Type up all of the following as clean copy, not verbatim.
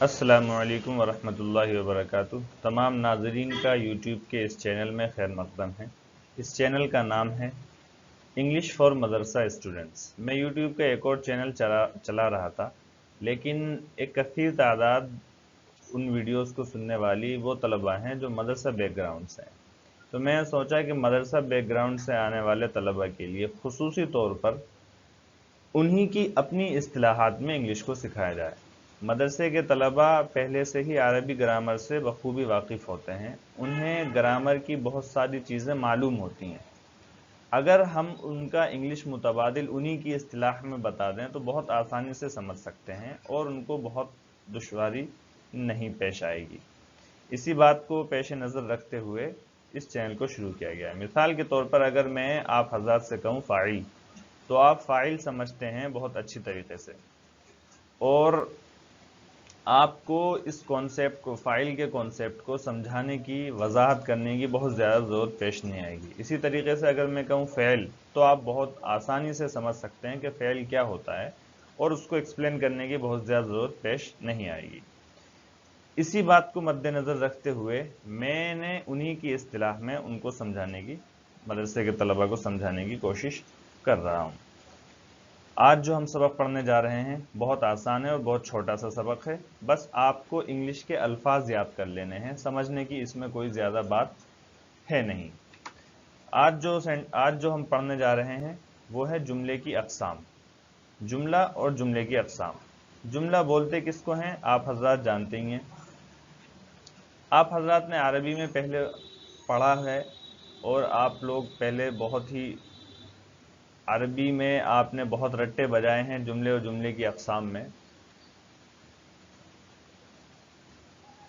السلام علیکم ورحمۃ اللہ وبرکاتہ۔ تمام ناظرین کا یوٹیوب کے اس چینل میں خیر مقدم ہے۔ اس چینل کا نام ہے انگلش فار مدرسہ اسٹوڈنٹس۔ میں یوٹیوب کا ایک اور چینل چلا رہا تھا، لیکن ایک کثیر تعداد ان ویڈیوز کو سننے والی وہ طلباء ہیں جو مدرسہ بیک گراؤنڈ سے ہیں۔ تو میں نے سوچا کہ مدرسہ بیک گراؤنڈ سے آنے والے طلباء کے لیے خصوصی طور پر انہی کی اپنی اصطلاحات میں انگلش کو سکھایا جائے۔ مدرسے کے طلباء پہلے سے ہی عربی گرامر سے بخوبی واقف ہوتے ہیں، انہیں گرامر کی بہت ساری چیزیں معلوم ہوتی ہیں۔ اگر ہم ان کا انگلش متبادل انہی کی اصطلاح میں بتا دیں تو بہت آسانی سے سمجھ سکتے ہیں اور ان کو بہت دشواری نہیں پیش آئے گی۔ اسی بات کو پیش نظر رکھتے ہوئے اس چینل کو شروع کیا گیا ہے۔ مثال کے طور پر اگر میں آپ حضرات سے کہوں فاعل، تو آپ فاعل سمجھتے ہیں بہت اچھی طریقے سے، اور آپ کو اس کانسیپٹ کو، فاعل کے کانسیپٹ کو سمجھانے کی، وضاحت کرنے کی بہت زیادہ ضرورت پیش نہیں آئے گی۔ اسی طریقے سے اگر میں کہوں فعل، تو آپ بہت آسانی سے سمجھ سکتے ہیں کہ فعل کیا ہوتا ہے، اور اس کو ایکسپلین کرنے کی بہت زیادہ ضرورت پیش نہیں آئے گی۔ اسی بات کو مد نظر رکھتے ہوئے میں نے انہی کی اصطلاح میں ان کو سمجھانے کی، مدرسے کے طلباء کو سمجھانے کی کوشش کر رہا ہوں۔ آج جو ہم سبق پڑھنے جا رہے ہیں بہت آسان ہے اور بہت چھوٹا سا سبق ہے، بس آپ کو انگلش کے الفاظ یاد کر لینے ہیں، سمجھنے کی اس میں کوئی زیادہ بات ہے نہیں۔ آج جو ہم پڑھنے جا رہے ہیں وہ ہے جملے کی اقسام، جملہ اور جملے کی اقسام۔ جملہ بولتے کس کو ہیں آپ حضرات جانتے ہی ہیں۔ آپ حضرات نے عربی میں پہلے پڑھا ہے، اور آپ لوگ پہلے بہت ہی عربی میں آپ نے بہت رٹے بجائے ہیں جملے اور جملے کی اقسام میں۔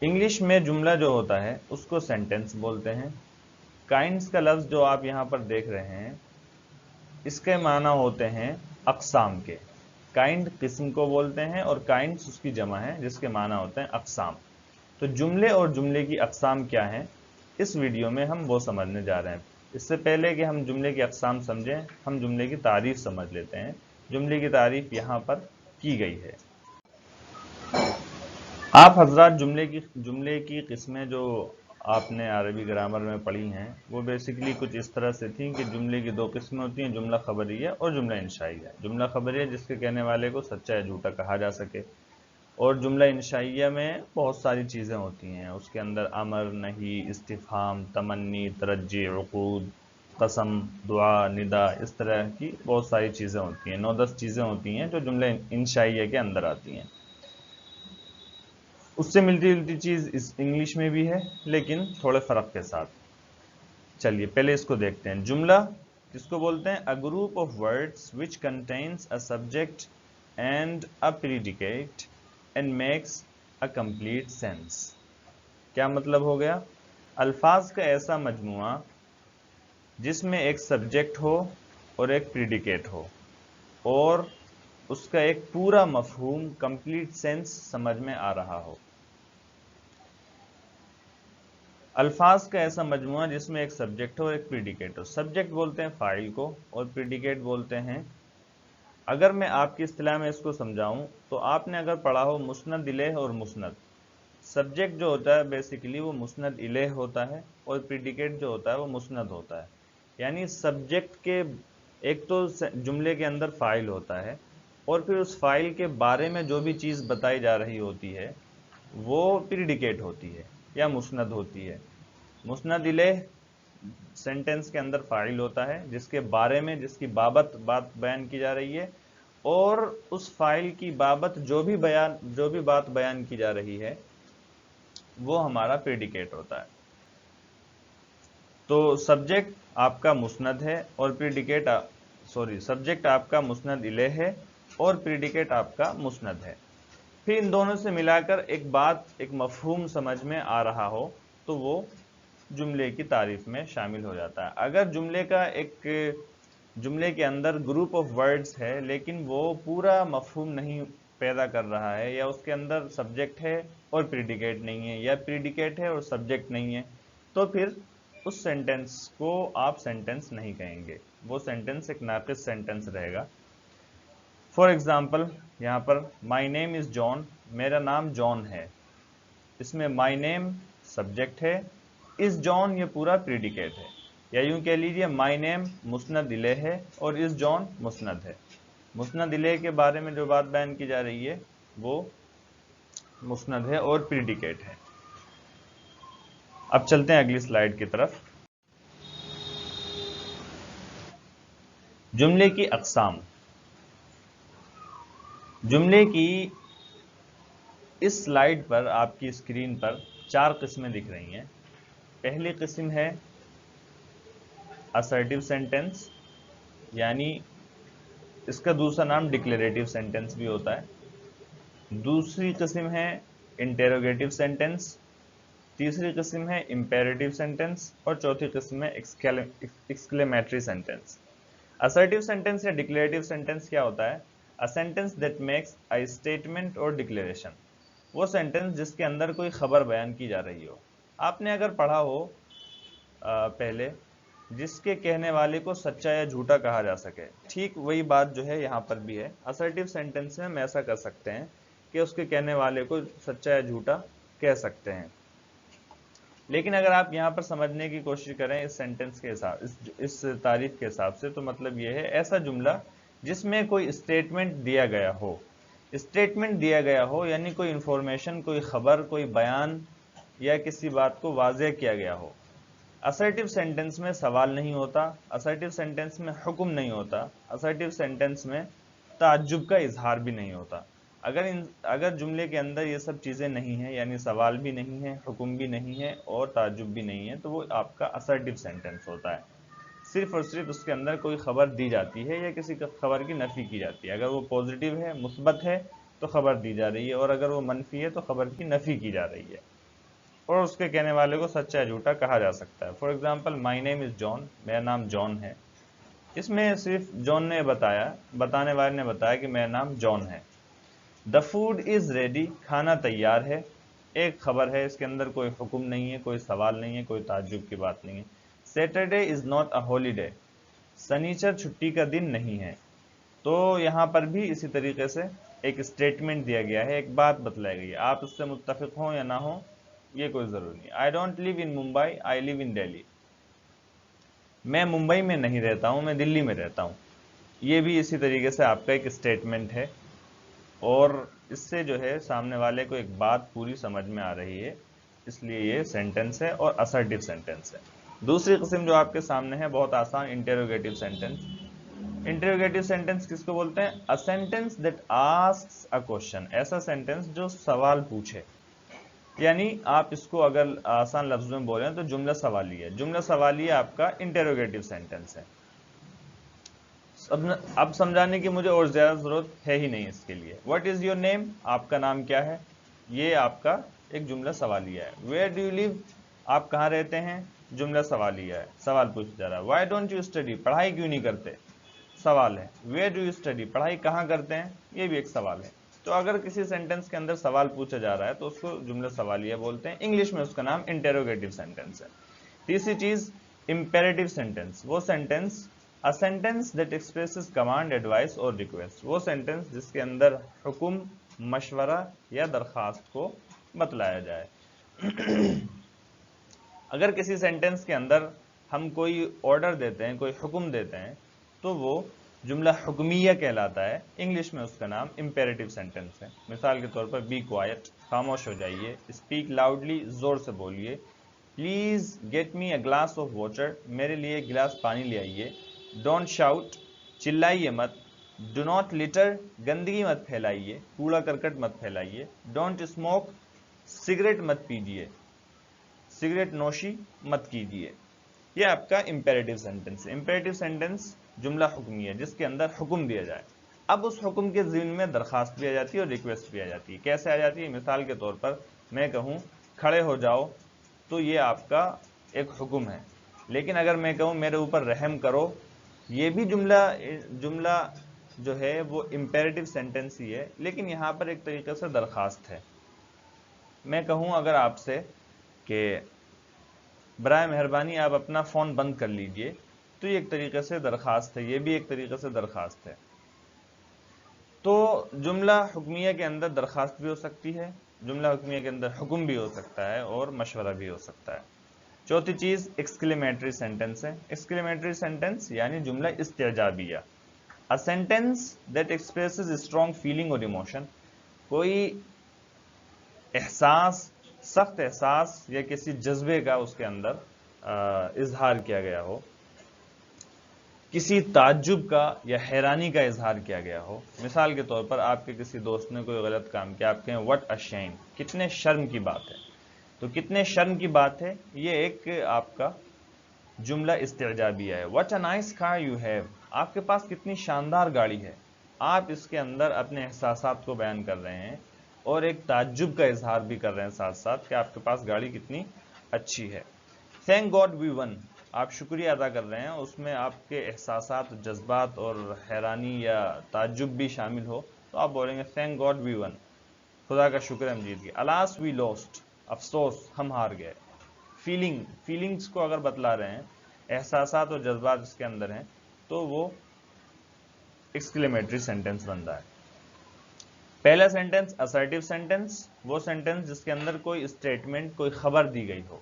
انگلش میں جملہ جو ہوتا ہے اس کو سینٹنس بولتے ہیں۔ کائنڈز کا لفظ جو آپ یہاں پر دیکھ رہے ہیں، اس کے معنی ہوتے ہیں اقسام کے۔ کائنڈ قسم کو بولتے ہیں اور کائنڈز اس کی جمع ہے جس کے معنی ہوتے ہیں اقسام۔ تو جملے اور جملے کی اقسام کیا ہیں، اس ویڈیو میں ہم وہ سمجھنے جا رہے ہیں۔ اس سے پہلے کہ ہم جملے کی اقسام سمجھیں، ہم جملے کی تعریف سمجھ لیتے ہیں۔ جملے کی تعریف یہاں پر کی گئی ہے۔ آپ حضرات جملے کی قسمیں جو آپ نے عربی گرامر میں پڑھی ہیں وہ بیسیکلی کچھ اس طرح سے تھیں کہ جملے کی دو قسمیں ہوتی ہیں، جملہ خبریہ اور جملہ انشائیہ۔ جملہ خبریہ جس کے کہنے والے کو سچا یا جھوٹا کہا جا سکے، اور جملہ انشائیہ میں بہت ساری چیزیں ہوتی ہیں، اس کے اندر امر، نہی، استفہام، تمنی، ترجی، عقود، قسم، دعا، ندا، اس طرح کی بہت ساری چیزیں ہوتی ہیں۔ 9-10 چیزیں ہوتی ہیں جو جملہ انشائیہ کے اندر آتی ہیں۔ اس سے ملتی جلتی چیز اس انگلش میں بھی ہے، لیکن تھوڑے فرق کے ساتھ۔ چلیے پہلے اس کو دیکھتے ہیں۔ جملہ کس کو بولتے ہیں؟ A group of words which contains a subject and a predicate and makes a complete sense۔ کیا مطلب ہو گیا؟ الفاظ کا ایسا مجموعہ جس میں ایک سبجیکٹ ہو اور ایک پریڈیکیٹ ہو، اور اس کا ایک پورا مفہوم، کمپلیٹ سینس سمجھ میں آ رہا ہو۔ الفاظ کا ایسا مجموعہ جس میں ایک سبجیکٹ ہو اور ایک پریڈیکیٹ ہو۔ سبجیکٹ بولتے ہیں فاعل کو، اور پریڈیکیٹ بولتے ہیں، اگر میں آپ کی اصطلاح میں اس کو سمجھاؤں تو آپ نے اگر پڑھا ہو مسند الیہ اور مسند، سبجیکٹ جو ہوتا ہے بیسیکلی وہ مسند الیہ ہوتا ہے، اور پریڈیکیٹ جو ہوتا ہے وہ مسند ہوتا ہے۔ یعنی سبجیکٹ کے ایک تو جملے کے اندر فاعل ہوتا ہے، اور پھر اس فاعل کے بارے میں جو بھی چیز بتائی جا رہی ہوتی ہے وہ پریڈیکیٹ ہوتی ہے یا مسند ہوتی ہے۔ مسند الیہ سینٹنس کے اندر فاعل ہوتا ہے جس کے بارے میں، جس کی بابت بات بیان کی جا رہی ہے، اور اس فاعل کی بابت جو بھی بات بیان کی جا رہی ہے وہ ہمارا پریڈیکیٹ ہوتا ہے۔ تو سبجیکٹ آپ کا مسند ہے اور سبجیکٹ آپ کا مسند الیہ ہے اور پریڈیکیٹ آپ کا مسند ہے۔ پھر ان دونوں سے ملا کر ایک بات، ایک مفہوم سمجھ میں آ رہا ہو تو وہ جملے کی تعریف میں شامل ہو جاتا ہے۔ اگر جملے کے اندر گروپ آف ورڈز ہے لیکن وہ پورا مفہوم نہیں پیدا کر رہا ہے، یا اس کے اندر سبجیکٹ ہے اور پریڈیکیٹ نہیں ہے، یا پریڈیکیٹ ہے اور سبجیکٹ نہیں ہے، تو پھر اس سینٹنس کو آپ سینٹنس نہیں کہیں گے، وہ سینٹنس ایک ناقص سینٹنس رہے گا۔ فار ایگزامپل یہاں پر مائی نیم از جان، میرا نام جان ہے، اس میں مائی نیم سبجیکٹ ہے، از جان یہ پورا پریڈیکیٹ ہے، یا یوں کہہ لیجئے مائی نیم مسند الیہ ہے اور از جان مسند ہے۔ مسند الیہ کے بارے میں جو بات بیان کی جا رہی ہے وہ مسند ہے اور پریڈیکیٹ ہے۔ اب چلتے ہیں اگلی سلائیڈ کی طرف۔ جملے کی اقسام۔ جملے کی اس سلائیڈ پر آپ کی اسکرین پر 4 قسمیں دکھ رہی ہیں۔ پہلی قسم ہے assertive سینٹنس، یعنی اس کا دوسرا نام ڈکلیریٹو سینٹنس بھی ہوتا ہے۔ دوسری قسم ہے انٹیروگیٹو سینٹنس، تیسری قسم ہے امپیریٹو سینٹنس اور چوتھی قسم ہے ایکسکلیمیٹری سینٹنس۔ assertive سینٹنس یا ڈکلیریٹو سینٹنس کیا ہوتا ہے؟ a sentence that makes a statement or declaration، وہ سینٹنس جس کے اندر کوئی خبر بیان کی جا رہی ہو۔ آپ نے اگر پڑھا ہو پہلے جس کے کہنے والے کو سچا یا جھوٹا کہا جا سکے، ٹھیک وہی بات جو ہے یہاں پر بھی ہے۔ assertive سینٹنس میں ہم ایسا کر سکتے ہیں کہ اس کے کہنے والے کو سچا یا جھوٹا کہہ سکتے ہیں۔ لیکن اگر آپ یہاں پر سمجھنے کی کوشش کریں اس سینٹنس کے حساب، اس تعریف کے حساب سے، تو مطلب یہ ہے ایسا جملہ جس میں کوئی اسٹیٹمنٹ دیا گیا ہو۔ اسٹیٹمنٹ دیا گیا ہو یعنی کوئی انفارمیشن، کوئی خبر، کوئی بیان یا کسی بات کو واضح کیا گیا ہو۔ assertive سینٹنس میں سوال نہیں ہوتا، assertive سینٹنس میں حکم نہیں ہوتا، assertive سینٹنس میں تعجب کا اظہار بھی نہیں ہوتا۔ اگر جملے کے اندر یہ سب چیزیں نہیں ہیں، یعنی سوال بھی نہیں ہے، حکم بھی نہیں ہے اور تعجب بھی نہیں ہے، تو وہ آپ کا assertive سینٹنس ہوتا ہے۔ صرف اور صرف اس کے اندر کوئی خبر دی جاتی ہے یا کسی خبر کی نفی کی جاتی ہے۔ اگر وہ پازیٹیو ہے، مثبت ہے، تو خبر دی جا رہی ہے، اور اگر وہ منفی ہے تو خبر کی نفی کی جا رہی ہے، اور اس کے کہنے والے کو سچا یا جھوٹا کہا جا سکتا ہے۔ فار ایگزامپل مائی نیم از جان، میرا نام جان ہے۔ اس میں صرف جان نے بتانے والے نے بتایا کہ میرا نام جان ہے۔ دا فوڈ از ریڈی، کھانا تیار ہے، ایک خبر ہے، اس کے اندر کوئی حکم نہیں ہے، کوئی سوال نہیں ہے، کوئی تعجب کی بات نہیں ہے۔ Saturday is not a holiday, سنیچر چھٹی کا دن نہیں ہے۔ تو یہاں پر بھی اسی طریقے سے ایک اسٹیٹمنٹ دیا گیا ہے، ایک بات بتلائی گئی ہے، آپ اس سے متفق ہوں یا نہ ہوں یہ کوئی ضروری نہیں۔ آئی ڈونٹ لیو ان ممبئی، آئی لیو ان دہلی، میں ممبئی میں نہیں رہتا ہوں، میں دلی میں رہتا ہوں۔ یہ بھی اسی طریقے سے آپ کا ایک اسٹیٹمنٹ ہے، اور اس سے جو ہے سامنے والے کو ایک بات پوری سمجھ میں آ رہی ہے، اس لیے یہ سینٹنس ہے اور assertive سینٹنس ہے۔ دوسری قسم جو آپ کے سامنے ہے بہت آسان، انٹیروگیٹو سینٹنس۔ انٹیروگیٹو سینٹنس کس کو بولتے ہیں؟ a sentence that asks a question، ایسا سینٹنس جو سوال پوچھے، یعنی آپ اس کو اگر آسان لفظوں میں بولیں تو جملہ سوالیہ۔ جملہ سوالیہ آپ کا انٹیروگیٹو سینٹنس ہے۔ اب سمجھانے کی مجھے اور زیادہ ضرورت ہے ہی نہیں اس کے لیے۔ What is your name، آپ کا نام کیا ہے، یہ آپ کا ایک جملہ سوالیہ ہے۔ Where do you live، آپ کہاں رہتے ہیں، جملہ سوالیہ ہے، سوال پوچھا جا رہا ہے۔ Why don't you study، پڑھائی کیوں نہیں کرتے، سوال ہے۔ Where do you study، پڑھائی کہاں کرتے ہیں، یہ بھی ایک سوال ہے۔ تو اگر کسی سینٹنس کے اندر سوال پوچھا جا رہا ہے تو اس کو جملہ سوالیہ بولتے ہیں، انگلش میں اس کا نام انٹیروگیٹو سینٹنس ہے۔ تیسری چیز امپیریٹو سینٹنس، وہ sentence a sentence that expresses command، advice اور request، وہ سینٹنس جس کے اندر حکم، مشورہ یا درخواست کو بتلایا جائے۔ اگر کسی سینٹنس کے اندر ہم کوئی آرڈر دیتے ہیں، کوئی حکم دیتے ہیں، تو وہ جملہ حکمیہ کہلاتا ہے، انگلش میں اس کا نام امپیریٹو سینٹنس ہے۔ مثال کے طور پر بی کوائٹ، خاموش ہو جائیے، اسپیک لاؤڈلی، زور سے بولیے، please get me a glass of water, میرے لیے ایک گلاس پانی لے آئیے، ڈونٹ شاؤٹ، چلائیے مت، ڈو ناٹ لٹر، گندگی مت پھیلائیے، کوڑا کرکٹ مت پھیلائیے، ڈونٹ اسموک، سگریٹ مت پیجیے، سگریٹ نوشی مت کیجیے۔ یہ آپ کا امپیریٹو سینٹنس ہے۔ امپیریٹو سینٹنس جملہ حکمیہ جس کے اندر حکم دیا جائے۔ اب اس حکم کے ضمن میں درخواست بھی آ جاتی ہے اور ریکویسٹ بھی آ جاتی ہے۔ کیسے آ جاتی ہے؟ مثال کے طور پر میں کہوں کھڑے ہو جاؤ تو یہ آپ کا ایک حکم ہے، لیکن اگر میں کہوں میرے اوپر رحم کرو، یہ بھی جملہ جو ہے وہ امپیریٹو سینٹنس ہی ہے، لیکن یہاں پر ایک طریقے سے درخواست ہے۔ میں کہوں اگر آپ سے کہ برائے مہربانی آپ اپنا فون بند کر لیجئے، تو یہ ایک طریقے سے درخواست ہے، یہ بھی ایک طریقے سے درخواست ہے۔ تو جملہ حکمیہ کے اندر درخواست بھی ہو سکتی ہے، جملہ حکمیہ کے اندر حکم بھی ہو سکتا ہے اور مشورہ بھی ہو سکتا ہے۔ چوتھی چیز ایکسکلیمیٹری سینٹنس ہے۔ ایکسکلیمیٹری سینٹنس یعنی جملہ استعجابیہ، a sentence that expresses a strong feeling or emotion، کوئی احساس، سخت احساس یا کسی جذبے کا اس کے اندر اظہار کیا گیا ہو، کسی تعجب کا یا حیرانی کا اظہار کیا گیا ہو۔ مثال کے طور پر آپ کے کسی دوست نے کوئی غلط کام کیا، آپ کہیں what a shame، کتنے شرم کی بات ہے، تو کتنے شرم کی بات ہے یہ ایک آپ کا جملہ استعجابیہ ہے۔ what a nice car you have، آپ کے پاس کتنی شاندار گاڑی ہے، آپ اس کے اندر اپنے احساسات کو بیان کر رہے ہیں اور ایک تعجب کا اظہار بھی کر رہے ہیں ساتھ ساتھ کہ آپ کے پاس گاڑی کتنی اچھی ہے۔ thank God we won، آپ شکریہ ادا کر رہے ہیں، اس میں آپ کے احساسات، جذبات اور حیرانی یا تعجب بھی شامل ہو تو آپ بولیں گے thank God we won، خدا کا شکر ہم جیت گئے۔ alas we lost، افسوس ہم ہار گئے۔ فیلنگز کو اگر بتلا رہے ہیں، احساسات اور جذبات اس کے اندر ہیں تو وہ ایکسکلیمیٹری سینٹنس بنتا ہے۔ پہلا سینٹنس اسرٹیو سینٹنس، وہ سینٹنس جس کے اندر کوئی اسٹیٹمنٹ، کوئی خبر دی گئی ہو۔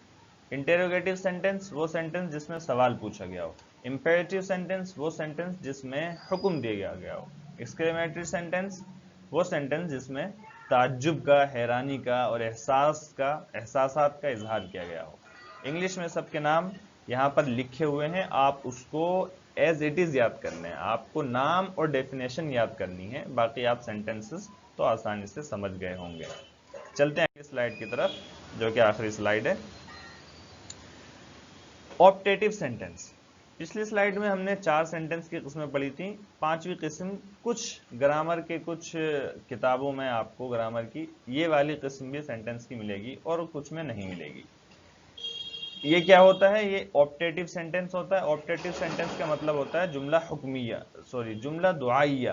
انٹیروگیٹو سینٹنس، وہ سینٹنس جس میں سوال پوچھا گیا ہو۔ امپیریٹو سینٹنس، وہ سینٹنس جس میں حکم دیا گیا ہو۔ ایکسکلیمیٹری سینٹنس، وہ سینٹنس جس میں تعجب کا، حیرانی کا اور احساسات کا اظہار کیا گیا ہو۔ انگلش میں سب کے نام یہاں پر لکھے ہوئے ہیں، آپ اس کو ایز اٹ از یاد کرنے ہیں، آپ کو نام اور ڈیفینیشن یاد کرنی ہے، باقی آپ سینٹنسز تو آسانی سے سمجھ گئے ہوں گے۔ چلتے ہیں اگلی سلائیڈ کی طرف جو کہ آخری سلائیڈ ہے۔ آپٹیٹیو سینٹنس، پچھلی سلائیڈ میں ہم نے 4 سینٹنس کی قسمیں پڑھی تھیں، 5ویں قسم کچھ گرامر کے کچھ کتابوں میں آپ کو گرامر کی یہ والی قسم بھی سینٹنس کی ملے گی اور کچھ میں نہیں ملے گی۔ یہ کیا ہوتا ہے؟ یہ آپٹیٹیو سینٹنس ہوتا ہے۔ آپٹیٹیو سینٹنس کا مطلب ہوتا ہے جملہ دعائیہ۔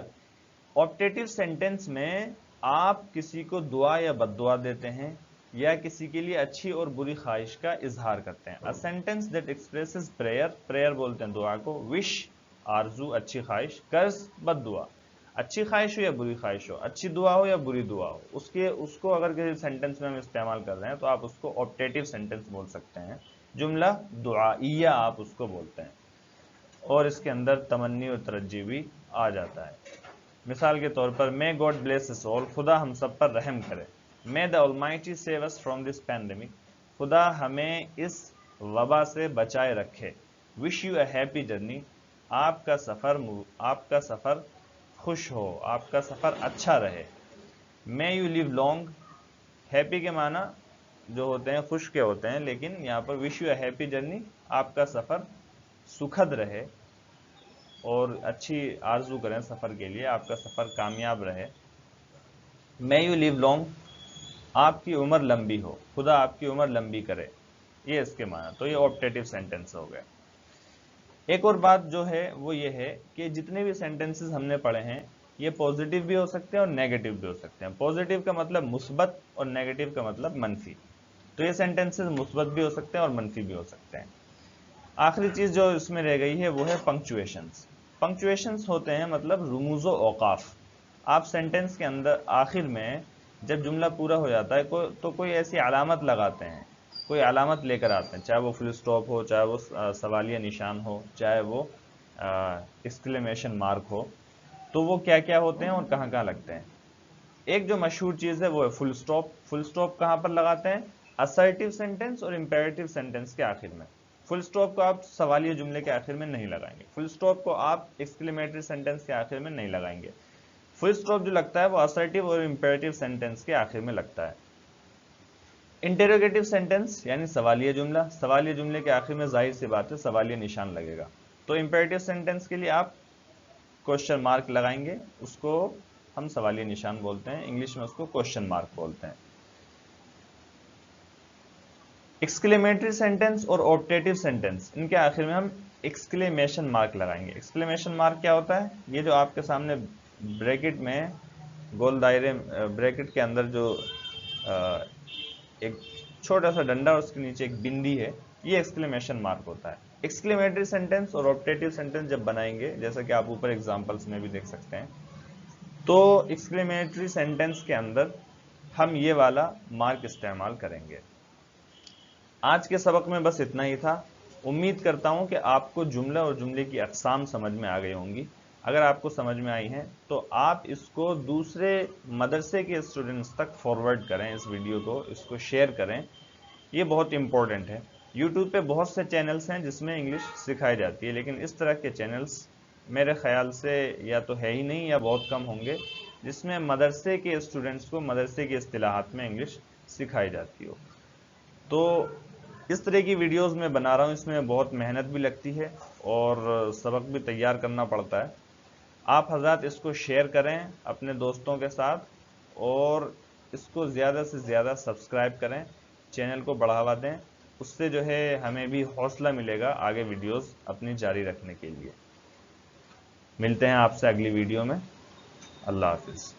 آپٹیٹیو سینٹنس میں آپ کسی کو دعا یا بد دعا دیتے ہیں یا کسی کے لیے اچھی اور بری خواہش کا اظہار کرتے ہیں۔ A sentence that expresses prayer بولتے ہیں دعا کو، wish آرزو اچھی خواہش، قرض بد دعا، اچھی خواہش ہو یا بری خواہش ہو، اچھی دعا ہو یا بری دعا ہو، اس کو اگر کسی سینٹنس میں ہم استعمال کر رہے ہیں تو آپ اس کو آپٹیٹیو سینٹنس بول سکتے ہیں، جملہ دعائیہ آپ اس کو بولتے ہیں، اور اس کے اندر تمنی اور ترجی بھی آ جاتا ہے۔ مثال کے طور پر may God bless us all، خدا ہم سب پر رحم کرے۔ may the Almighty save us from this pandemic، خدا ہمیں اس وبا سے بچائے رکھے۔ wish you a happy journey، آپ کا سفر خوش ہو، آپ کا سفر اچھا رہے۔ may you live long، happy کے معنی جو ہوتے ہیں خوش کے ہوتے ہیں، لیکن یہاں پر wish you a happy journey، آپ کا سفر سکھد رہے اور اچھی آرزو کریں سفر کے لیے، آپ کا سفر کامیاب رہے۔ may you live long، آپ کی عمر لمبی ہو، خدا آپ کی عمر لمبی کرے، یہ اس کے معنی۔ تو یہ آپٹیٹیو سینٹنس ہو گئے۔ ایک اور بات جو ہے وہ یہ ہے کہ جتنے بھی سینٹنسز ہم نے پڑھے ہیں یہ پازیٹیو بھی ہو سکتے ہیں اور نیگیٹو بھی ہو سکتے ہیں۔ پازیٹیو کا مطلب مثبت اور نیگیٹو کا مطلب منفی، تو یہ سینٹنسز مثبت بھی ہو سکتے ہیں اور منفی بھی ہو سکتے ہیں۔ آخری چیز جو اس میں رہ گئی ہے وہ ہے پنکچویشنز۔ پنکچویشنز ہوتے ہیں مطلب رموز و اوقاف۔ آپ سینٹنس کے اندر آخر میں جب جملہ پورا ہو جاتا ہے تو کوئی ایسی علامت لگاتے ہیں، کوئی علامت لے کر آتے ہیں، چاہے وہ فل اسٹاپ ہو، چاہے وہ سوالیہ نشان ہو، چاہے وہ ایکسکلیمیشن مارک ہو، تو وہ کیا کیا ہوتے ہیں اور کہاں کہاں لگتے ہیں۔ ایک جو مشہور چیز ہے وہ ہے فل اسٹاپ۔ فل اسٹاپ کہاں پر لگاتے ہیں؟ اسرٹیو سینٹنس اور امپیریٹیو سینٹنس کے آخر میں۔ فل اسٹاپ کو آپ سوالیہ جملے کے آخر میں نہیں لگائیں گے، فل اسٹاپ کو آپ ایکسکلیمیٹری سینٹنس کے آخر میں نہیں لگائیں گے۔ فل اسٹاپ جو لگتا ہے وہ اسرٹیو اور امپیریٹیو سینٹنس کے آخر میں لگتا ہے۔ انٹیروگیٹو سینٹنس یعنی سوالیہ جملہ، سوالیہ جملے کے آخر میں ظاہر سی بات ہے سوالیہ نشان لگے گا، تو امپیریٹیو سینٹنس کے لیے آپ کوشچن مارک لگائیں گے، اس کو ہم سوالیہ نشان بولتے ہیں، انگلش میں اس کو کوشچن مارک بولتے ہیں۔ ایکسکلیمیٹری سینٹنس اور آپٹیٹیو سینٹنس، ان کے آخر میں ہم ایکسکلیمیشن مارک لگائیں گے۔ ایکسکلیمیشن مارک کیا ہوتا ہے؟ یہ جو آپ کے سامنے بریکٹ میں گول دائرے بریکٹ کے اندر جو ایک چھوٹا سا ڈنڈا اور اس کے نیچے ایک بندی ہے، یہ ایکسکلیمیشن مارک ہوتا ہے۔ ایکسکلیمیٹری سینٹنس اور آپٹیٹیو سینٹنس جب بنائیں گے، جیسا کہ آپ اوپر ایگزامپلس میں بھی دیکھ سکتے ہیں، تو ایکسکلیمیٹری سینٹینس کے اندر ہم یہ والا مارک استعمال کریں گے۔ آج کے سبق میں بس اتنا ہی تھا۔ امید کرتا ہوں کہ آپ کو جملہ اور جملے کی اقسام سمجھ میں آ گئی ہوں گی۔ اگر آپ کو سمجھ میں آئی ہیں تو آپ اس کو دوسرے مدرسے کے اسٹوڈنٹس تک فارورڈ کریں، اس ویڈیو کو، اس کو شیئر کریں، یہ بہت امپورٹنٹ ہے۔ یوٹیوب پہ بہت سے چینلز ہیں جس میں انگلش سکھائی جاتی ہے، لیکن اس طرح کے چینلز میرے خیال سے یا تو ہے ہی نہیں یا بہت کم ہوں گے جس میں مدرسے کے اسٹوڈنٹس کو مدرسے کی اصطلاحات میں انگلش سکھائی جاتی ہو۔ تو اس طرح کی ویڈیوز میں بنا رہا ہوں، اس میں بہت محنت بھی لگتی ہے اور سبق بھی تیار کرنا پڑتا ہے۔ آپ حضرات اس کو شیئر کریں اپنے دوستوں کے ساتھ اور اس کو زیادہ سے زیادہ سبسکرائب کریں، چینل کو بڑھاوا دیں، اس سے جو ہے ہمیں بھی حوصلہ ملے گا آگے ویڈیوز اپنی جاری رکھنے کے لیے۔ ملتے ہیں آپ سے اگلی ویڈیو میں۔ اللہ حافظ۔